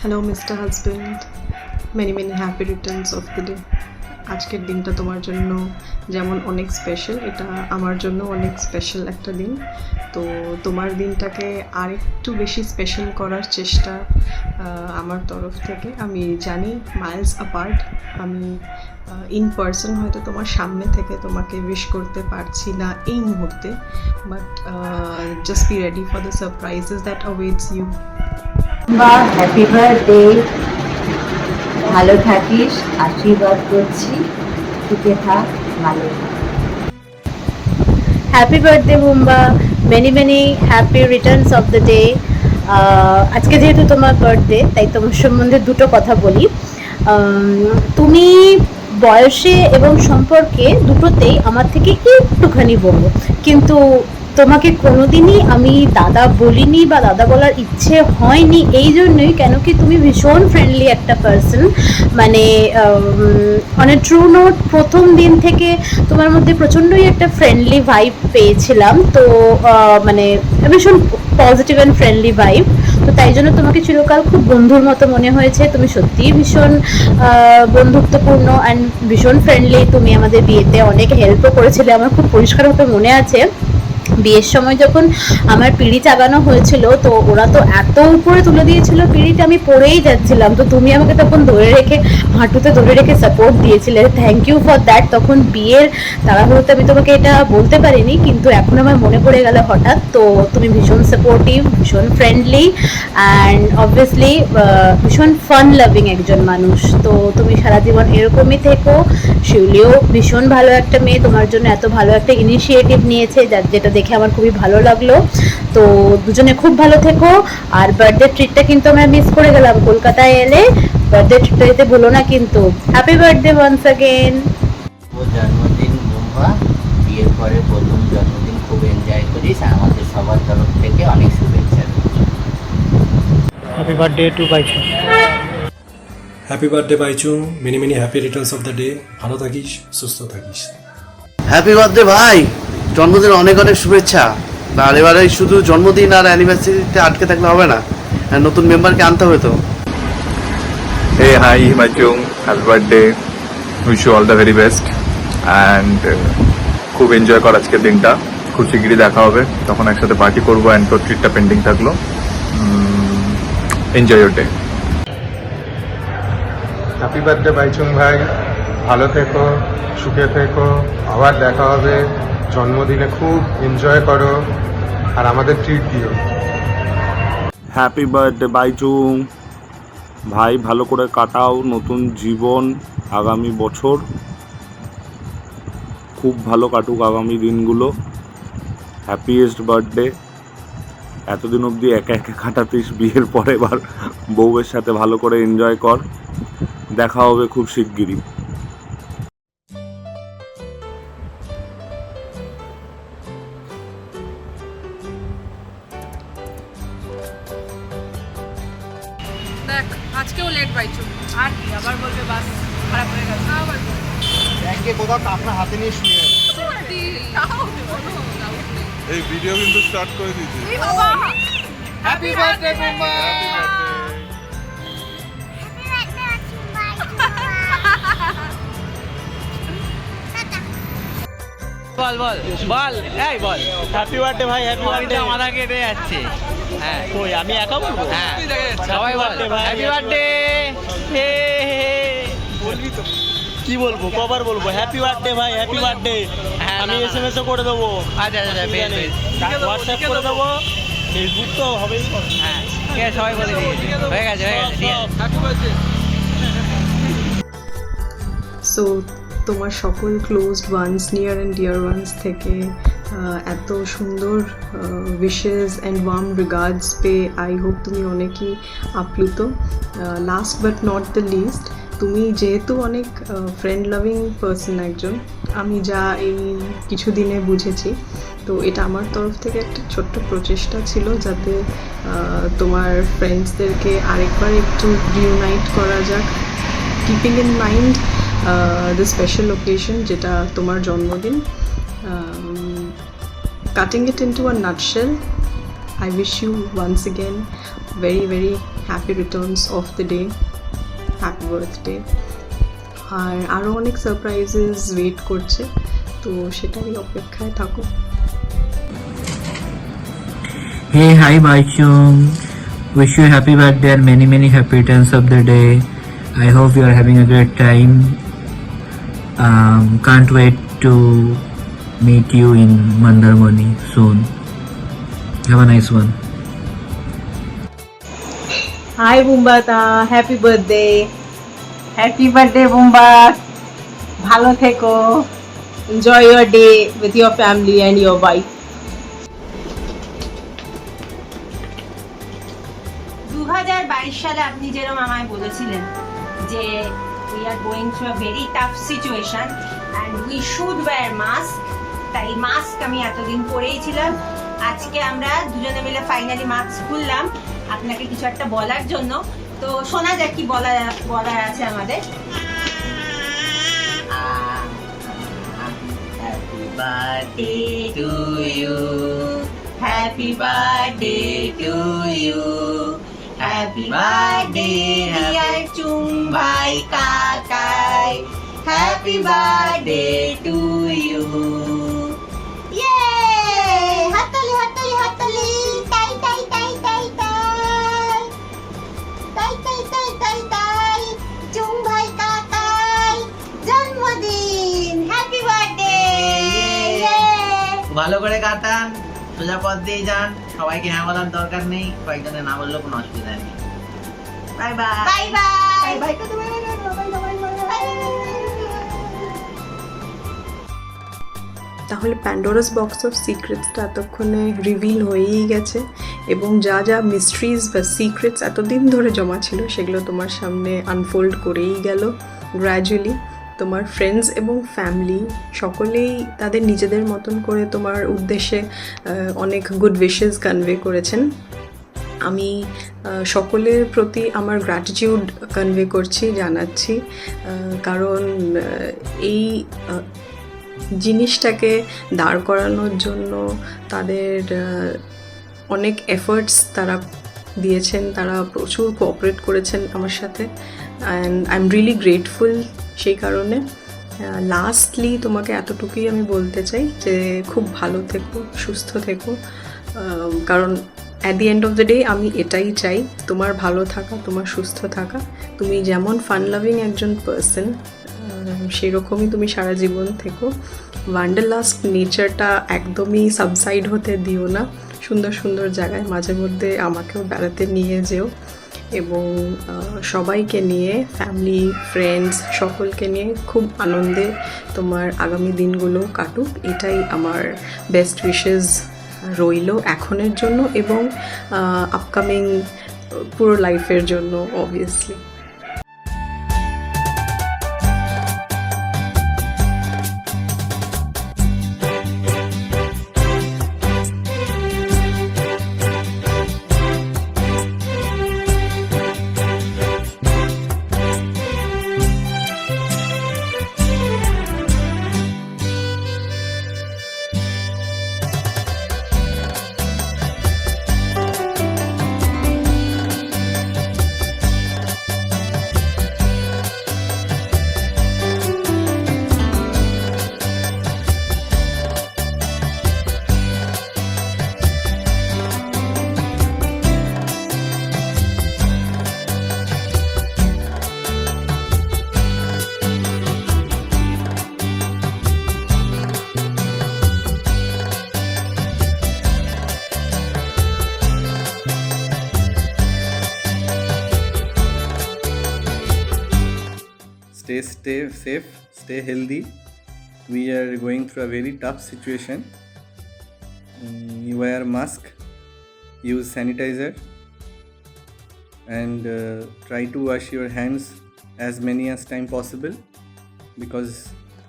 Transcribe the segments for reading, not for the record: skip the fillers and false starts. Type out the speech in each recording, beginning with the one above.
Hello mister husband, many many happy returns of the day. আজকের দিনটা তোমার জন্য যেমন অনেক স্পেশাল, এটা আমার জন্য অনেক স্পেশাল একটা দিন। তো তোমার দিনটাকে আরেকটু বেশি স্পেশাল করার চেষ্টা আমার তরফ থেকে। আমি জানি মাইলস অ্যাপার্ট, আমি ইন পার্সন হয়তো তোমার সামনে থেকে তোমাকে উইশ করতে পারছি না এই মুহূর্তে, but just be ready for the surprises that awaits you. বা হ্যাপি বার্থডে, ভালো থাকিস, আশীর্বাদ করছি, সুখে থাক, ভালো থাক। Happy birthday Mumba, many many happy returns of the day. আজকে যেহেতু তোমার বার্থডে, তাই তোমার সম্বন্ধে দুটো কথা বলি। তুমি বয়সে এবং সম্পর্কে দুটোতেই আমার থেকে একটুখানি বড়, কিন্তু তোমাকে কোনোদিনই আমি দাদা বলিনি বা দাদা বলার ইচ্ছে হয়নি এই জন্যই, কেন কি তুমি ভীষণ ফ্রেন্ডলি একটা পার্সন। মানে অন এ ট্রু নোট, প্রথম দিন থেকে তোমার মধ্যে প্রচণ্ডই একটা ফ্রেন্ডলি ভাইব পেয়েছিলাম। তো মানে ভীষণ পজিটিভ অ্যান্ড ফ্রেন্ডলি ভাইব। তো তাই জন্য তোমাকে চিরকাল খুব বন্ধুর মতো মনে হয়েছে। তুমি সত্যিই ভীষণ বন্ধুত্বপূর্ণ অ্যান্ড ভীষণ ফ্রেন্ডলি। তুমি আমাদের বিয়েতে অনেক হেল্পও করেছিলে, আমার খুব পরিষ্কারভাবে মনে আছে। বিয়ের সময় যখন আমার পিঁড়ি চাগানো হয়েছিল, তো ওরা তো এত উপরে তুলে দিয়েছিল পিঁড়িতে, আমি পড়েই যাচ্ছিলাম। তো তুমি আমাকে তখন ধরে রেখে, হাঁটুতে ধরে রেখে সাপোর্ট দিয়েছিলে। Thank you for that. তখন বিয়ের তাড়াহুড়োতে আমি তোমাকে এটা বলতে পারিনি, কিন্তু এখন আমার মনে পড়ে গেল হঠাৎ। তো তুমি ভীষণ সাপোর্টিভ, ভীষণ ফ্রেন্ডলি অ্যান্ড অবভিয়াসলি ভীষণ ফান লাভিং একজন মানুষ। তো তুমি সারা জীবন এরকমই থেকো। শিউলিও ভীষণ ভালো একটা মেয়ে, তোমার জন্য এত ভালো একটা ইনিশিয়েটিভ নিয়েছে, যেটা দেখে আমার খুবই ভালো লাগলো। তো দুজনে খুব ভালো থেকো। আর বার্থডে ট্রিটটা কিন্তু আমরা মিস করে গেলাম, কলকাতায় এলে বার্থডে ট্রিটটা দিতে ভুলো না কিন্তু। Happy birthday once again. জন্মদিন মুম্বা, বিয়ের পরে প্রথম জন্মদিন, খুব এনজয় করিস। আমাদের সবার তরফ থেকে অনেক শুভেচ্ছা। Happy birthday to Baichu. Happy birthday Baichu, many many happy returns of the day. ভালো থাকিস, সুস্থ থাকিস। হ্যাপি বার্থডে ভাই, জন্মদিন অনেক অনেক শুভেচ্ছা। আর এবারে শুধু জন্মদিন আর অ্যানিভার্সারিতে আটকে থাকলে হবে না, আর নতুন মেম্বারকে আনতে হবে তো। Hey, hi, Himachung. Happy birthday. Wish you all the very best. And খুব এনজয় কর আজকের দিনটা। খুব শিগগিরই দেখা হবে, তখন একসাথে পার্টি করবো। অ্যান্ড তোর ট্রিটটা পেন্ডিং থাকলো। Enjoy your day. Happy birthday Baichung ভাই, ভালো থেকো, সুখে থেকো, আবার দেখা হবে। জন্মদিনে খুব এনজয় করো আর আমাদের ট্রিট দিও। হ্যাপি বার্থডে বাইচুং ভাই, ভালো করে কাটাও নতুন জীবন। আগামী বছর খুব ভালো কাটুক আগামী দিনগুলো। Happiest birthday. এতদিন অবধি একা একা কাটাতিস, বিয়ের পরে এবার বউয়ের সাথে ভালো করে এনজয় কর। দেখা হবে খুব শিগগিরই। দেখ আজকেও লেট পাইছো, আর কি আবার বলবে বাস খারাপ হয়ে গেছে। আবার ব্যাংকে কোথাও আপনার হাতে নিয়ে শুয়ে সত্যি তাও বলো, এই ভিডিও কিন্তু স্টার্ট করে দিয়েছি। এই বাবা, হ্যাপি বার্থডে মুম্বা। বল বল বল, এই বল হ্যাপি বার্থডে ভাই, হ্যাপি বার্থডে। মাথা কেটে যাচ্ছে। হ্যাঁ, কই আমি একা বলবো? হ্যাঁ, সবাই বল হ্যাপি বার্থডে। হে বলবি তো? কি বলবো, কবার বলবো? হ্যাপি বার্থডে ভাই, হ্যাপি বার্থডে। হ্যাঁ, আমি এসএমএসও করে দেবো, আচ্ছা আচ্ছা, বেশ বেশ, হোয়াটসঅ্যাপ করে দেবো, ফেসবুক তো হবেই। হ্যাঁ ঠিক আছে, সবাই বলে দিয়েছি। হয়ে গেছে হয়ে গেছে, ঠিক আছে। Happy birthday. সো তোমার সকল closed ones, near and dear ones থেকে এত সুন্দর উইশেস অ্যান্ড ওয়ার্ম রিগার্ডস পেয়ে আই হোপ তুমি অনেকই আপ্লুত। Last but not the least, তুমি যেহেতু অনেক ফ্রেন্ড লাভিং পার্সন একজন, আমি যা এই কিছুদিনে বুঝেছি, তো এটা আমার তরফ থেকে একটা ছোট্ট প্রচেষ্টা ছিল যাতে তোমার ফ্রেন্ডসদেরকে আরেকবার একটু রিউনাইট করা যাক, keeping in mind the special occasion যেটা তোমার জন্মদিন। Cutting it into a nutshell, I wish you once again very very happy returns of the day, happy birthday. আর আরও অনেক সারপ্রাইজেস ওয়েট করছে, তো সেটারই অপেক্ষায় থাকো। Hey, hi Baichung. Wish you a happy birthday and many many happy returns of the day. I hope you are having a great time. Can't wait to meet you in Mandarmani soon. Have a nice one. Hi বুম্বাতা, happy birthday. Happy birthday Bumba, ভালো থেকো, enjoy your day with your family and your wife. 2022 সালে আপনি যেরকম আমায় বলেছিলেন যে we are going through a very tough situation and we should wear mask, তাই মাস্ক আমি এতদিন পরেই ছিলাম। আজকে আমরা দুজনে মিলে ফাইনালি মাস্ক খুললাম আপনাকে কিছু একটা বলার জন্য। তো শোনা যাক কি বলার আছে আমাদের। Happy birthday to you. Happy birthday to you. Happy birthday dear Chung Bhai Kakai. Happy birthday to you. Yay! হাততালি হাততালি হাততালি, তাই তাই তাই তাই তাই তাই তাই তাই তাই তাই, চুং ভাই কাকাই জন্মদিন, হ্যাপি বার্থডে। ভালো করে কাটান, সোজা পথ দিয়ে যান, সবাইকে হ্যাঁ বলার দরকার নেই, কয়েকজনের না বললেও কোনো অসুবিধা নেই। Bye bye. Bye bye bye. তাহলে প্যান্ডোরাস বক্স অফ সিক্রেটসটা এতক্ষণে রিভিল হয়েই গেছে, এবং যা যা মিস্ট্রিজ বা সিক্রেটস এতদিন ধরে জমা ছিল সেগুলো তোমার সামনে আনফোল্ড করেই গেল গ্র্যাজুয়ালি। তোমার ফ্রেন্ডস এবং ফ্যামিলি সকলেই তাদের নিজেদের মতন করে তোমার উদ্দেশ্যে অনেক গুড উইশেস কনভে করেছেন। আমি সকলের প্রতি আমার গ্র্যাটিটিউড কনভে করছি, জানাচ্ছি, কারণ এই জিনিসটাকে দাঁড় করানোর জন্য তাদের অনেক এফর্টস তারা দিয়েছেন, তারা প্রচুর কোঅপারেট করেছেন আমার সাথে, and I am really grateful সেই কারণে। লাস্টলি তোমাকে এতটুকুই আমি বলতে চাই যে খুব ভালো থেকো, সুস্থ থেকো, কারণ at the end of the day আমি এটাই চাই, তোমার ভালো থাকা, তোমার সুস্থ থাকা। তুমি যেমন ফান লাভিং একজন পার্সন, সেরকমই তুমি সারা জীবন থেকো। ওয়ান্ডারলাস্ট নেচারটা একদমই সাবসাইড হতে দিও না, সুন্দর সুন্দর জায়গায় মাঝে মধ্যে আমাকেও বেড়াতে নিয়ে যেও, এবং সবাইকে নিয়ে, ফ্যামিলি ফ্রেন্ডস সকলকে নিয়ে খুব আনন্দে তোমার আগামী দিনগুলো কাটুক, এটাই আমার বেস্ট উইশেস রইল এখনের জন্য এবং আপকামিং পুরো লাইফের জন্য obviously. Stay safe, stay healthy. We are going through a very tough situation. You wear mask, use sanitizer, and try to wash your hands as many as time possible, because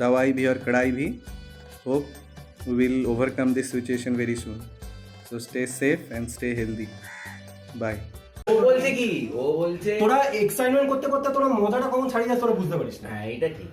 dawai bhi aur kadai bhi. Hope we will overcome this situation very soon. So stay safe and stay healthy. Bye. ও বলছে কি, ও বলছে তোরা excitement করতে করতে তোরা মজাটা কখন ছাড়িয়ে যাস তোরা বুঝতে পারিস না। হ্যাঁ, এটা ঠিক।